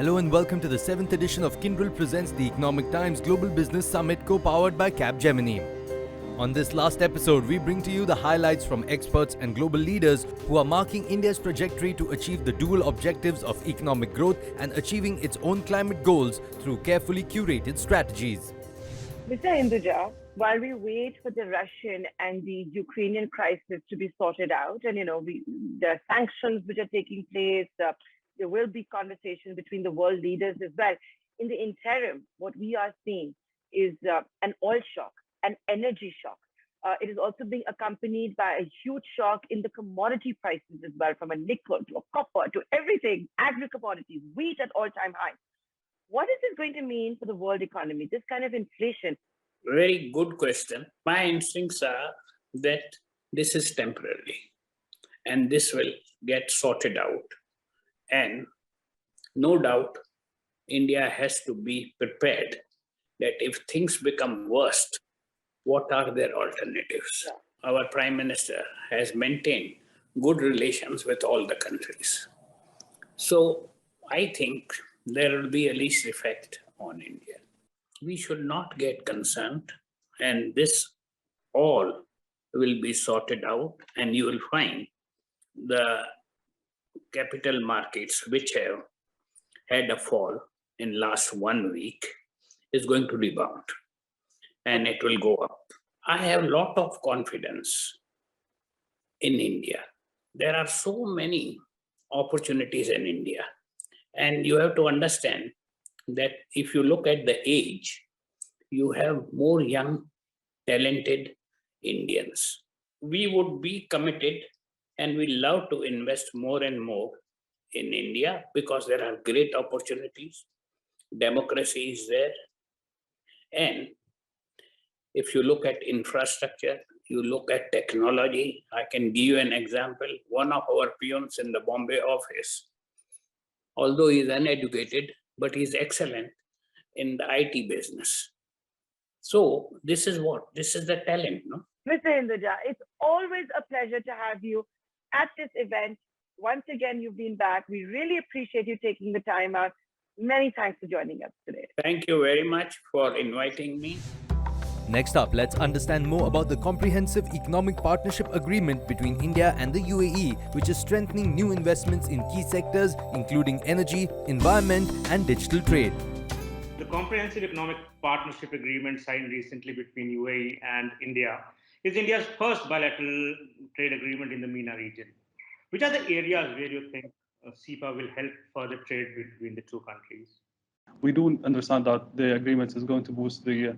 Hello and welcome to the 7th edition of Kyndryl Presents the Economic Times Global Business Summit co-powered by Capgemini. On this last episode, we bring to you the highlights from experts and global leaders who are marking India's trajectory to achieve the dual objectives of economic growth and achieving its own climate goals through carefully curated strategies. Mr. Hinduja, while we wait for the Russian and the Ukrainian crisis to be sorted out, and there are sanctions which are taking place, there will be conversation between the world leaders as well. In the interim, what we are seeing is an oil shock, an energy shock. It is also being accompanied by a huge shock in the commodity prices as well, from a nickel to a copper to everything, agri commodities, wheat at all-time highs. What is this going to mean for the world economy, this kind of inflation? Very good question. My instincts are that this is temporary and this will get sorted out. And no doubt, India has to be prepared that if things become worse, what are their alternatives? Our Prime Minister has maintained good relations with all the countries. So I think there will be a least effect on India. We should not get concerned, and this all will be sorted out, and you will find the capital markets, which have had a fall in last 1 week, is going to rebound, and it will go up. I have a lot of confidence in India. There are so many opportunities in India, and you have to understand that if you look at the age, you have more young, talented Indians. We would be committed and we love to invest more and more in India because there are great opportunities. Democracy is there. And if you look at infrastructure, you look at technology, I can give you an example. One of our peons in the Bombay office, although he is uneducated, but he's excellent in the IT business. So this is the talent, no? Mr. Hinduja, it's always a pleasure to have you at this event. Once again, you've been back. We really appreciate you taking the time out. Many thanks for joining us today. Thank you very much for inviting me. Next up, let's understand more about the Comprehensive Economic Partnership Agreement between India and the UAE, which is strengthening new investments in key sectors including energy, environment, and digital trade. The Comprehensive Economic Partnership Agreement signed recently between UAE and India is India's first bilateral trade agreement in the MENA region. Which are the areas where you think CEPA will help further trade between the two countries? We do understand that the agreement is going to boost the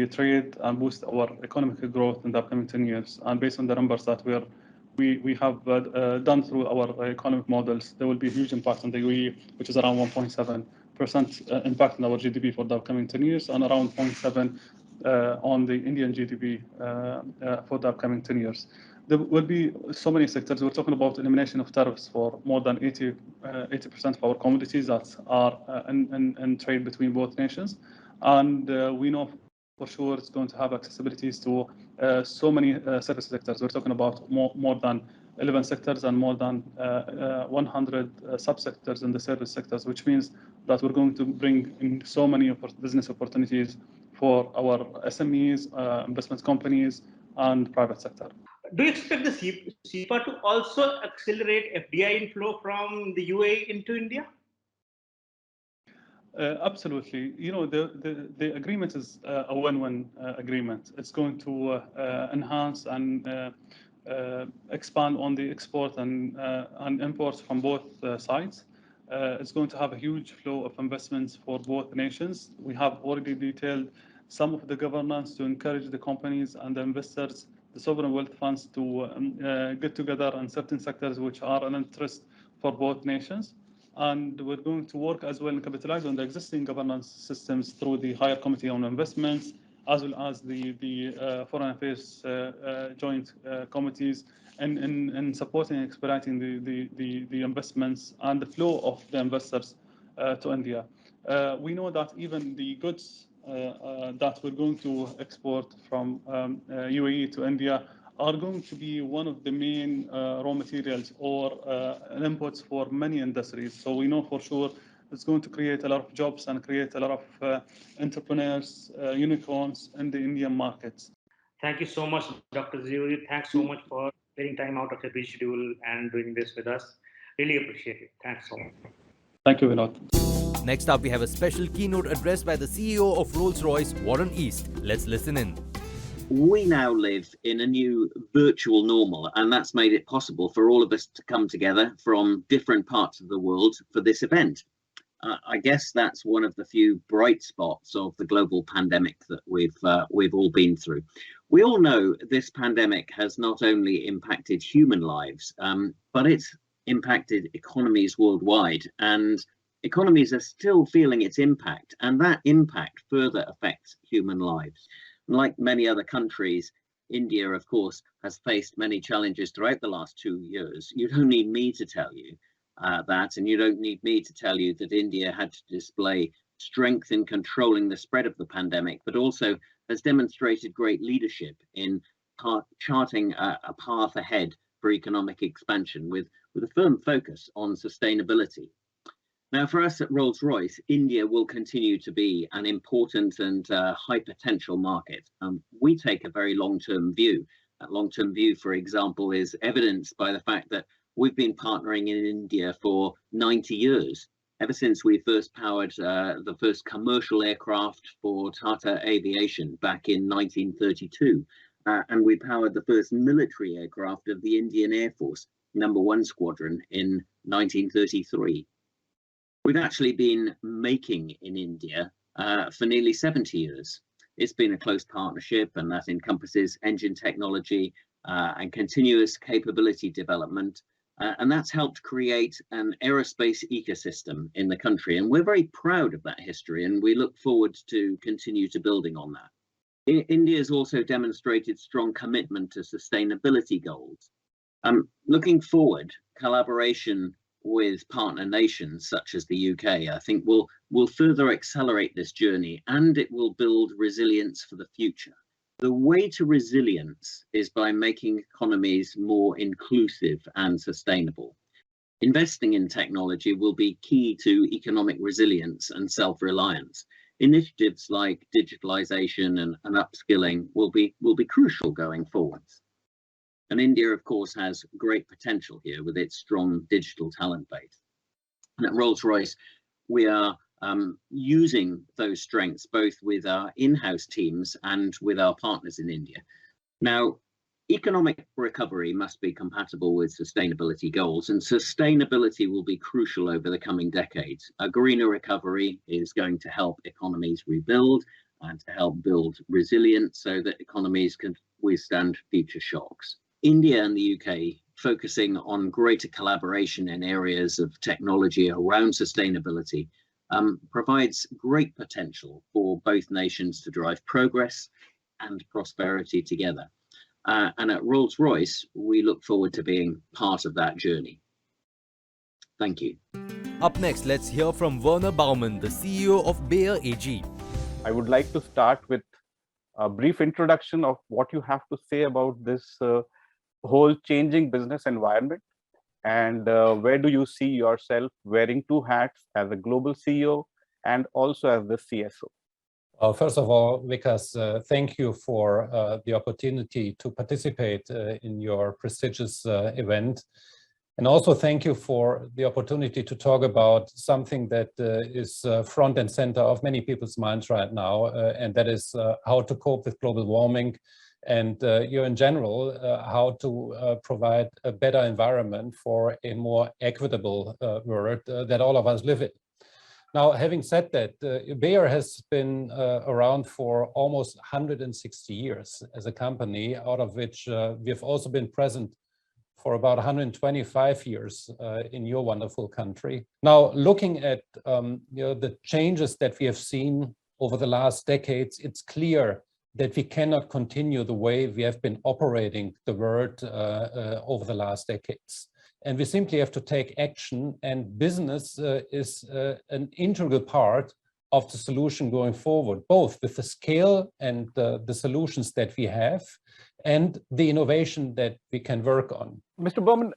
trade and boost our economic growth in the upcoming 10 years. And based on the numbers that we have done through our economic models, there will be a huge impact on the UAE, which is around 1.7% impact on our GDP for the upcoming 10 years, and around 0.7 on the Indian GDP for the upcoming 10 years. There will be so many sectors. We're talking about elimination of tariffs for more than 80% of our commodities that are in trade between both nations. And we know for sure it's going to have accessibilities to so many service sectors. We're talking about more than 11 sectors and more than 100 subsectors in the service sectors, which means that we're going to bring in so many business opportunities for our SMEs, investment companies, and private sector. Do you expect the CEPA to also accelerate FDI inflow from the UAE into India? Absolutely. The agreement is a win-win agreement. It's going to enhance and expand on the export and imports from both sides. It's going to have a huge flow of investments for both nations. We have already detailed some of the governance to encourage the companies and the investors, the sovereign wealth funds, to get together in certain sectors which are an interest for both nations. And we're going to work as well and capitalize on the existing governance systems through the Higher Committee on Investments, as well as the Foreign Affairs Joint Committees, in supporting and expediting the investments and the flow of the investors to India. We know that even the goods that we're going to export from UAE to India are going to be one of the main raw materials or inputs for many industries. So we know for sure It's going to create a lot of jobs and create a lot of entrepreneurs, unicorns in the Indian markets. Thank you so much, Dr. Ziuri. Thanks so much for taking time out of your busy schedule and doing this with us. Really appreciate it. Thanks so much. Thank you, Vinod. Next up, we have a special keynote address by the CEO of Rolls-Royce, Warren East. Let's listen in. We now live in a new virtual normal, and that's made it possible for all of us to come together from different parts of the world for this event. I guess that's one of the few bright spots of the global pandemic that we've all been through. We all know this pandemic has not only impacted human lives, but it's impacted economies worldwide, and economies are still feeling its impact, and that impact further affects human lives. Like many other countries, India, of course, has faced many challenges throughout the last 2 years. You don't need me to tell you that, and you don't need me to tell you that India had to display strength in controlling the spread of the pandemic, but also has demonstrated great leadership in charting a path ahead for economic expansion with a firm focus on sustainability. Now, for us at Rolls-Royce, India will continue to be an important and high potential market. We take a very long-term view. That long-term view, for example, is evidenced by the fact that we've been partnering in India for 90 years, ever since we first powered the first commercial aircraft for Tata Aviation back in 1932. And we powered the first military aircraft of the Indian Air Force, No. 1 Squadron, in 1933. We've actually been making in India for nearly 70 years. It's been a close partnership, and that encompasses engine technology and continuous capability development. And that's helped create an aerospace ecosystem in the country. And we're very proud of that history, and we look forward to continue to building on that. India has also demonstrated strong commitment to sustainability goals. Looking forward, collaboration with partner nations such as the UK, I think will further accelerate this journey, and it will build resilience for the future. The way to resilience is by making economies more inclusive and sustainable. Investing in technology will be key to economic resilience and self-reliance. Initiatives like digitalization and upskilling will be crucial going forwards. And India, of course, has great potential here with its strong digital talent base. And at Rolls-Royce, we are using those strengths both with our in-house teams and with our partners in India. Now, economic recovery must be compatible with sustainability goals, and sustainability will be crucial over the coming decades. A greener recovery is going to help economies rebuild and to help build resilience so that economies can withstand future shocks. India and the UK focusing on greater collaboration in areas of technology around sustainability provides great potential for both nations to drive progress and prosperity together. And at Rolls-Royce, we look forward to being part of that journey. Thank you. Up next, let's hear from Werner Baumann, the CEO of Bayer AG. I would like to start with a brief introduction of what you have to say about this whole changing business environment, and where do you see yourself wearing two hats as a global CEO and also as the CSO? First of all, Vikas, thank you for the opportunity to participate in your prestigious event. And also thank you for the opportunity to talk about something that is front and center of many people's minds right now, and that is how to cope with global warming and in general, how to provide a better environment for a more equitable world that all of us live in. Now, having said that, Bayer has been around for almost 160 years as a company, out of which we have also been present for about 125 years in your wonderful country. Now, looking at the changes that we have seen over the last decades, it's clear that we cannot continue the way we have been operating the world over the last decades. And we simply have to take action, and business is an integral part of the solution going forward, both with the scale and the solutions that we have and the innovation that we can work on. Mr. Berman,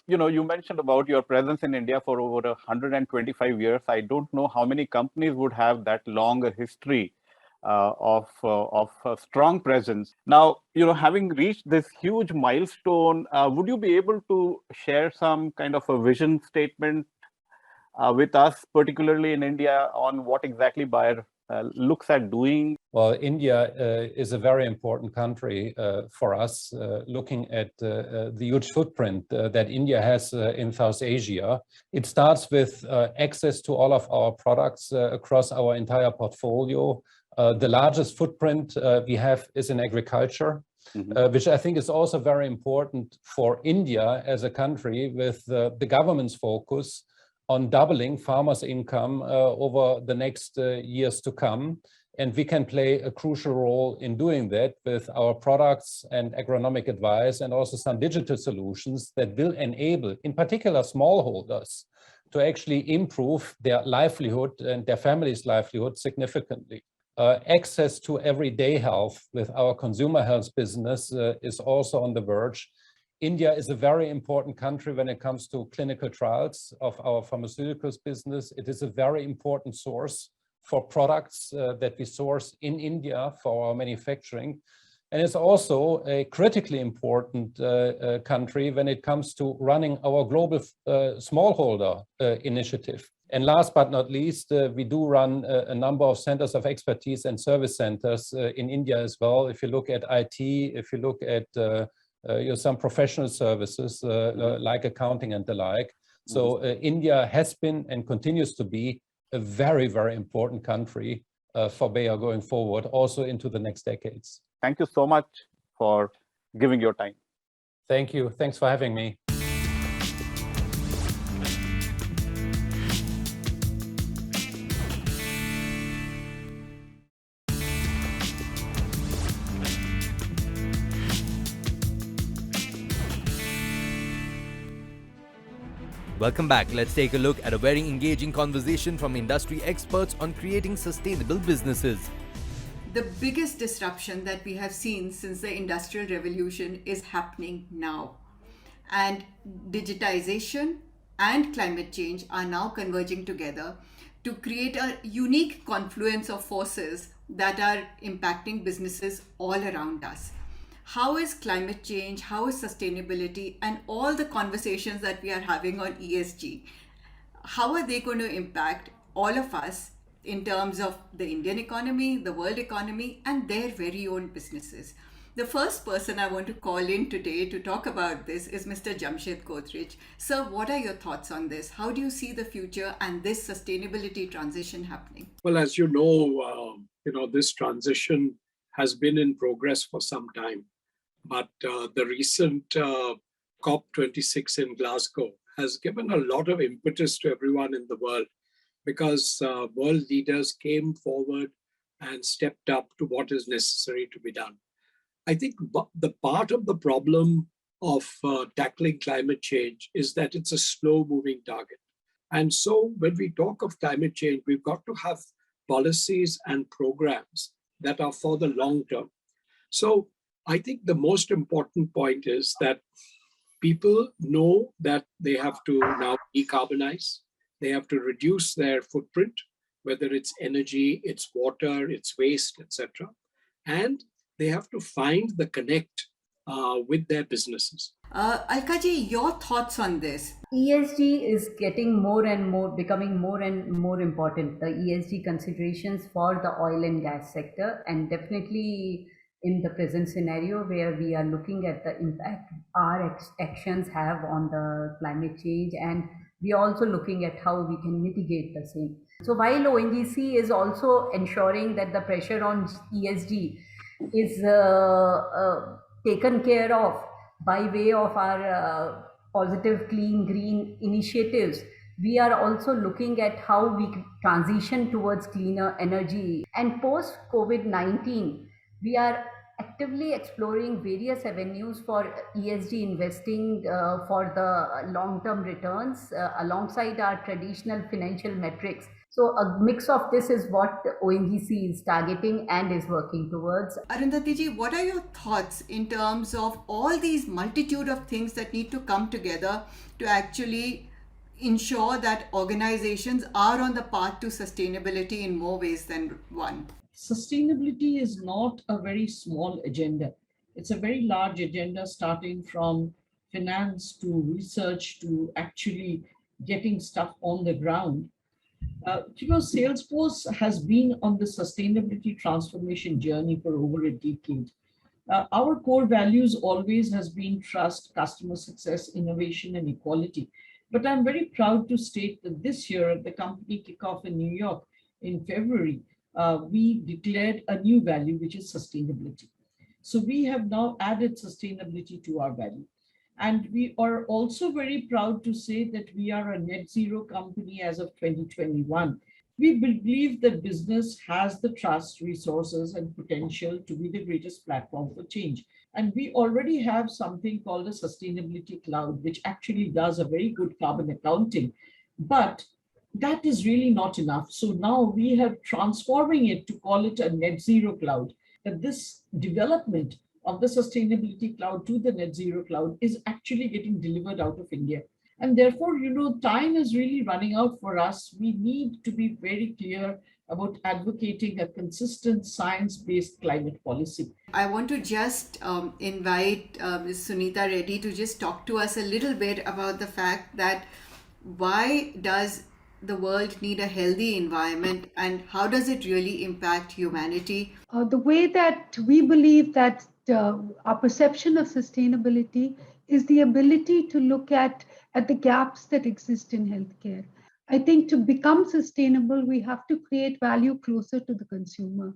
you mentioned about your presence in India for over 125 years. I don't know how many companies would have that long a history of a strong presence. Now, having reached this huge milestone, would you be able to share some kind of a vision statement with us, particularly in India, on what exactly Bayer looks at doing? Well, India is a very important country for us, looking at the huge footprint that India has in South Asia. It starts with access to all of our products across our entire portfolio. The largest footprint we have is in agriculture, which I think is also very important for India as a country, with the government's focus on doubling farmers' income over the next years to come. And we can play a crucial role in doing that with our products and agronomic advice, and also some digital solutions that will enable, in particular, smallholders to actually improve their livelihood and their family's livelihood significantly. Access to everyday health with our consumer health business is also on the verge. India is a very important country when it comes to clinical trials of our pharmaceuticals business. It is a very important source for products that we source in India for our manufacturing. And it's also a critically important country when it comes to running our global smallholder initiative. And last but not least, we do run a number of centers of expertise and service centers in India as well. If you look at IT, if you look at some professional services like accounting and the like. So India has been and continues to be a very, very important country for Bayer going forward, also into the next decades. Thank you so much for giving your time. Thank you. Thanks for having me. Welcome back. Let's take a look at a very engaging conversation from industry experts on creating sustainable businesses. The biggest disruption that we have seen since the Industrial Revolution is happening now. And digitization and climate change are now converging together to create a unique confluence of forces that are impacting businesses all around us. How is climate change, how is sustainability, and all the conversations that we are having on ESG, how are they going to impact all of us in terms of the Indian economy, the world economy, and their very own businesses? The first person I want to call in today to talk about this is Mr. Jamshed Kotrich. Sir, what are your thoughts on this? How do you see the future and this sustainability transition happening? Well, as you know, this transition has been in progress for some time. But the recent COP26 in Glasgow has given a lot of impetus to everyone in the world, because world leaders came forward and stepped up to what is necessary to be done. I think the part of the problem of tackling climate change is that it's a slow-moving target. And so when we talk of climate change, we've got to have policies and programs that are for the long term. So I think the most important point is that people know that they have to now decarbonize. They have to reduce their footprint, whether it's energy, it's water, it's waste, etc. And they have to find the connect with their businesses. Alkaji, your thoughts on this? ESG is getting more and more, becoming more and more important. The ESG considerations for the oil and gas sector, and definitely in the present scenario where we are looking at the impact our actions have on the climate change, and we are also looking at how we can mitigate the same. So while ONGC is also ensuring that the pressure on ESG is taken care of by way of our positive clean green initiatives, we are also looking at how we transition towards cleaner energy. And post COVID-19, we are actively exploring various avenues for ESG investing for the long-term returns alongside our traditional financial metrics. So a mix of this is what ONGC is targeting and is working towards. Arundhati ji, what are your thoughts in terms of all these multitude of things that need to come together to actually ensure that organizations are on the path to sustainability in more ways than one? Sustainability is not a very small agenda. It's a very large agenda, starting from finance to research to actually getting stuff on the ground. Salesforce has been on the sustainability transformation journey for over a decade. Our core values always has been trust, customer success, innovation, and equality. But I'm very proud to state that this year at the company kickoff in New York in February, we declared a new value, which is sustainability. So we have now added sustainability to our value. And we are also very proud to say that we are a net zero company as of 2021. We believe that business has the trust, resources, and potential to be the greatest platform for change. And we already have something called a sustainability cloud, which actually does a very good carbon accounting. But that is really not enough. So now we are transforming it to call it a net zero cloud. That this development of the sustainability cloud to the net zero cloud is actually getting delivered out of India. And therefore, time is really running out for us. We need to be very clear about advocating a consistent science-based climate policy. I want to just invite Ms. Sunita Reddy to just talk to us a little bit about the fact that why does the world need a healthy environment and how does it really impact humanity? The way that we believe that our perception of sustainability is the ability to look at the gaps that exist in healthcare. I think to become sustainable, we have to create value closer to the consumer.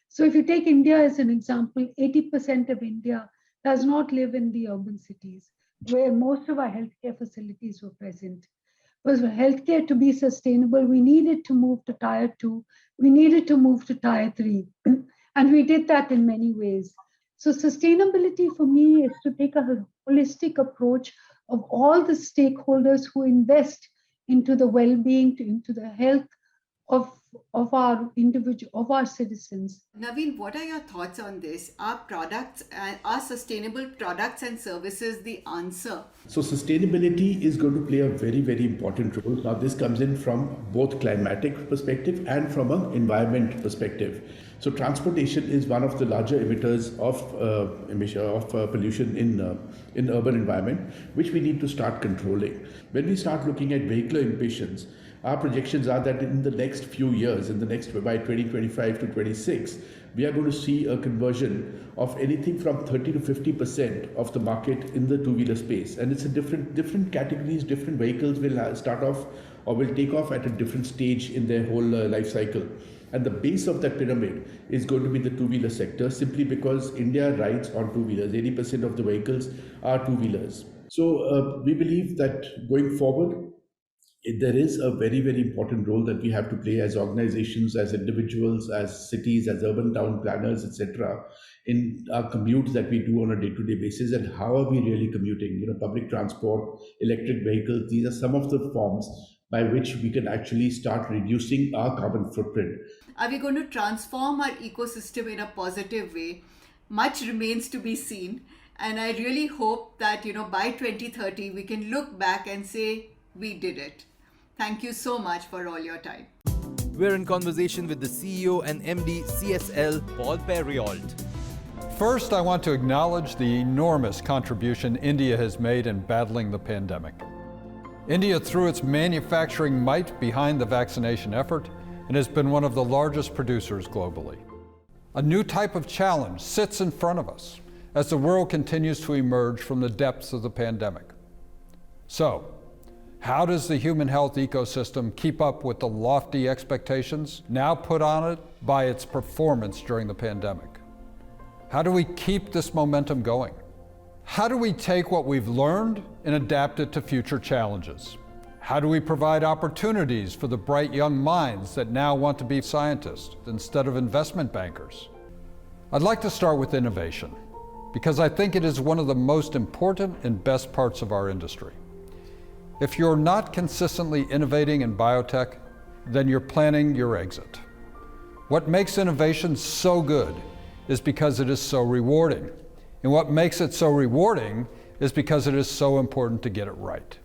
So if you take India as an example, 80% of India does not live in the urban cities where most of our healthcare facilities were present. But for healthcare to be sustainable, we needed to move to tier 2, we needed to move to tier 3. And we did that in many ways. So sustainability for me is to take a holistic approach of all the stakeholders who invest into the well-being, into the health of our citizens. Naveen, what are your thoughts on this? Are products and are sustainable products and services the answer? So sustainability is going to play a very, very important role. Now this comes in from both climatic perspective and from an environment perspective. So transportation is one of the larger emitters of pollution in urban environment, which we need to start controlling. When we start looking at vehicular emissions, our projections are that in the next few years, by 2025 to 26, we are going to see a conversion of anything from 30 to 50% of the market in the two-wheeler space. And it's a different categories, different vehicles will start off or will take off at a different stage in their whole life cycle. And the base of that pyramid is going to be the two-wheeler sector, simply because India rides on two-wheelers. 80% of the vehicles are two-wheelers. So we believe that going forward, there is a very, very important role that we have to play as organizations, as individuals, as cities, as urban town planners, etc., in our commutes that we do on a day-to-day basis. And how are we really commuting? Public transport, electric vehicles, these are some of the forms by which we can actually start reducing our carbon footprint. Are we going to transform our ecosystem in a positive way? Much remains to be seen. And I really hope that, by 2030, we can look back and say, we did it. Thank you so much for all your time. We're in conversation with the CEO and MD CSL, Paul Perreault. First, I want to acknowledge the enormous contribution India has made in battling the pandemic. India threw its manufacturing might behind the vaccination effort and has been one of the largest producers globally. A new type of challenge sits in front of us as the world continues to emerge from the depths of the pandemic. So, how does the human health ecosystem keep up with the lofty expectations now put on it by its performance during the pandemic? How do we keep this momentum going? How do we take what we've learned and adapt it to future challenges? How do we provide opportunities for the bright young minds that now want to be scientists instead of investment bankers? I'd like to start with innovation, because I think it is one of the most important and best parts of our industry. If you're not consistently innovating in biotech, then you're planning your exit. What makes innovation so good is because it is so rewarding. And what makes it so rewarding is because it is so important to get it right.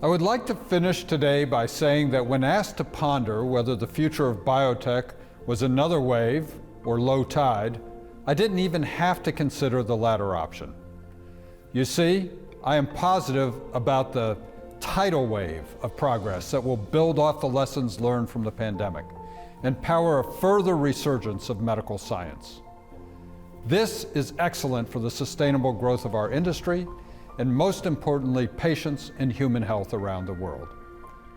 I would like to finish today by saying that when asked to ponder whether the future of biotech was another wave or low tide, I didn't even have to consider the latter option. You see, I am positive about the tidal wave of progress that will build off the lessons learned from the pandemic and power a further resurgence of medical science. This is excellent for the sustainable growth of our industry and, most importantly, patients and human health around the world.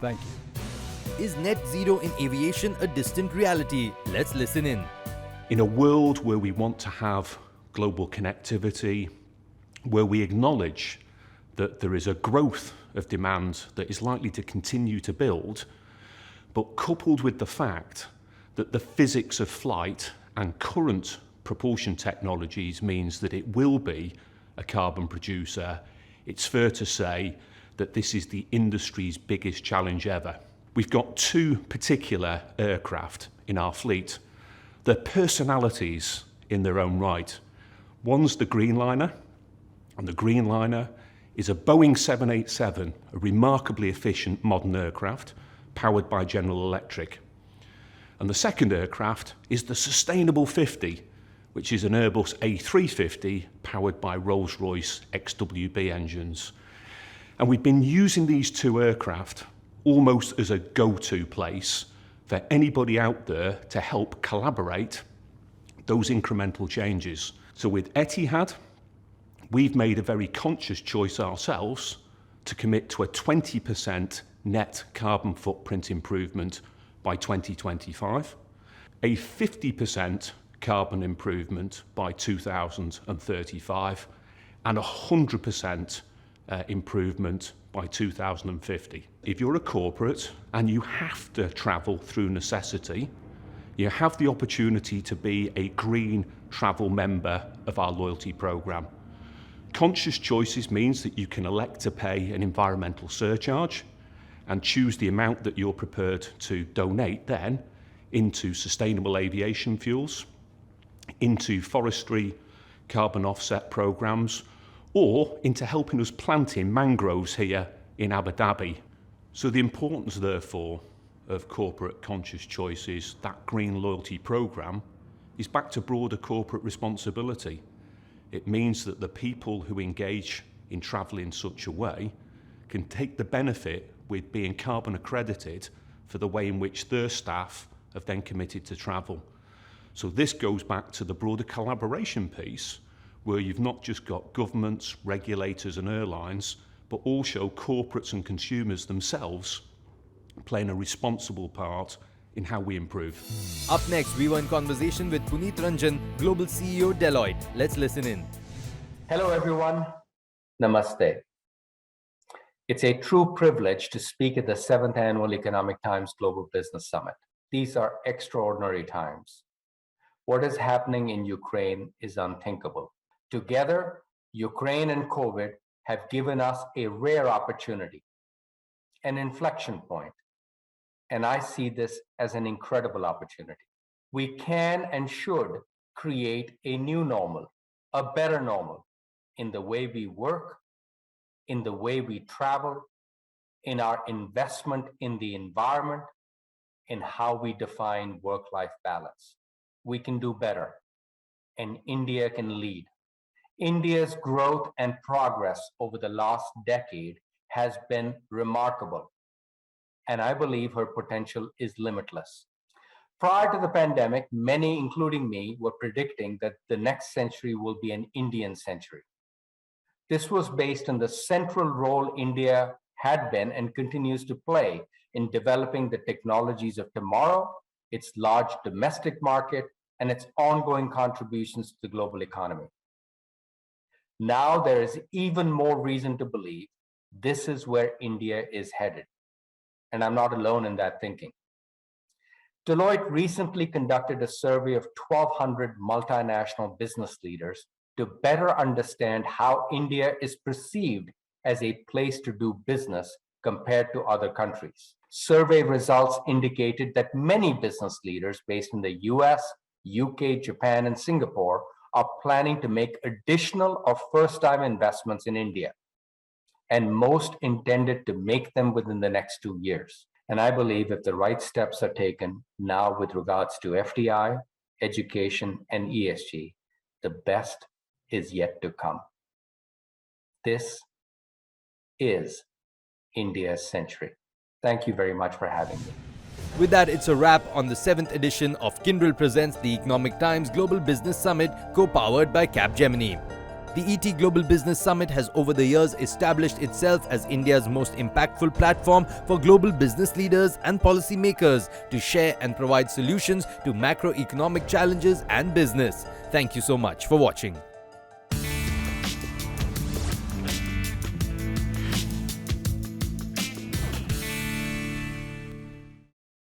Thank you. Is net zero in aviation a distant reality? Let's listen in. In a world where we want to have global connectivity, where we acknowledge that there is a growth of demand that is likely to continue to build, but coupled with the fact that the physics of flight and current propulsion technologies means that it will be a carbon producer, it's fair to say that this is the industry's biggest challenge ever. We've got two particular aircraft in our fleet. They're personalities in their own right. One's the Greenliner, and the Greenliner is a Boeing 787, a remarkably efficient modern aircraft powered by General Electric. And the second aircraft is the Sustainable 50, which is an Airbus A350 powered by Rolls-Royce XWB engines. And we've been using these two aircraft almost as a go-to place for anybody out there to help collaborate those incremental changes. So with Etihad, we've made a very conscious choice ourselves to commit to a 20% net carbon footprint improvement by 2025, a 50% carbon improvement by 2035, and 100% improvement by 2050. If you're a corporate and you have to travel through necessity, you have the opportunity to be a green travel member of our loyalty program. Conscious choices means that you can elect to pay an environmental surcharge and choose the amount that you're prepared to donate then into sustainable aviation fuels, into forestry carbon offset programs, or into helping us planting mangroves here in Abu Dhabi. So the importance, therefore, of corporate conscious choices, that green loyalty program, is back to broader corporate responsibility. It means that the people who engage in travel in such a way can take the benefit with being carbon accredited for the way in which their staff have then committed to travel. So this goes back to the broader collaboration piece, where you've not just got governments, regulators and airlines, but also corporates and consumers themselves playing a responsible part in how we improve. Up next, we were in conversation with Puneet Ranjan, Global CEO Deloitte. Let's listen in. Hello everyone, Namaste. It's a true privilege to speak at the 7th Annual Economic Times Global Business Summit. These are extraordinary times. What is happening in Ukraine is unthinkable. Together, Ukraine and COVID have given us a rare opportunity, an inflection point, and I see this as an incredible opportunity. We can and should create a new normal, a better normal, in the way we work, in the way we travel, in our investment in the environment, in how we define work-life balance. We can do better, and India can lead. India's growth and progress over the last decade has been remarkable, and I believe her potential is limitless. Prior to the pandemic, many, including me, were predicting that the next century will be an Indian century. This was based on the central role India had been and continues to play in developing the technologies of tomorrow, its large domestic market, and its ongoing contributions to the global economy. Now there is even more reason to believe this is where India is headed. And I'm not alone in that thinking. Deloitte recently conducted a survey of 1,200 multinational business leaders to better understand how India is perceived as a place to do business compared to other countries. survey results indicated that many business leaders based in the US, UK, Japan, and Singapore are planning to make additional or first-time investments in India, and most intended to make them within the next 2 years. And I believe if the right steps are taken now with regards to FDI, education, and ESG, the best is yet to come. This is India's century. Thank you very much for having me. With that, it's a wrap on the 7th edition of Kyndryl Presents the Economic Times Global Business Summit, co-powered by Capgemini. The ET Global Business Summit has over the years established itself as India's most impactful platform for global business leaders and policymakers to share and provide solutions to macroeconomic challenges and business. Thank you so much for watching.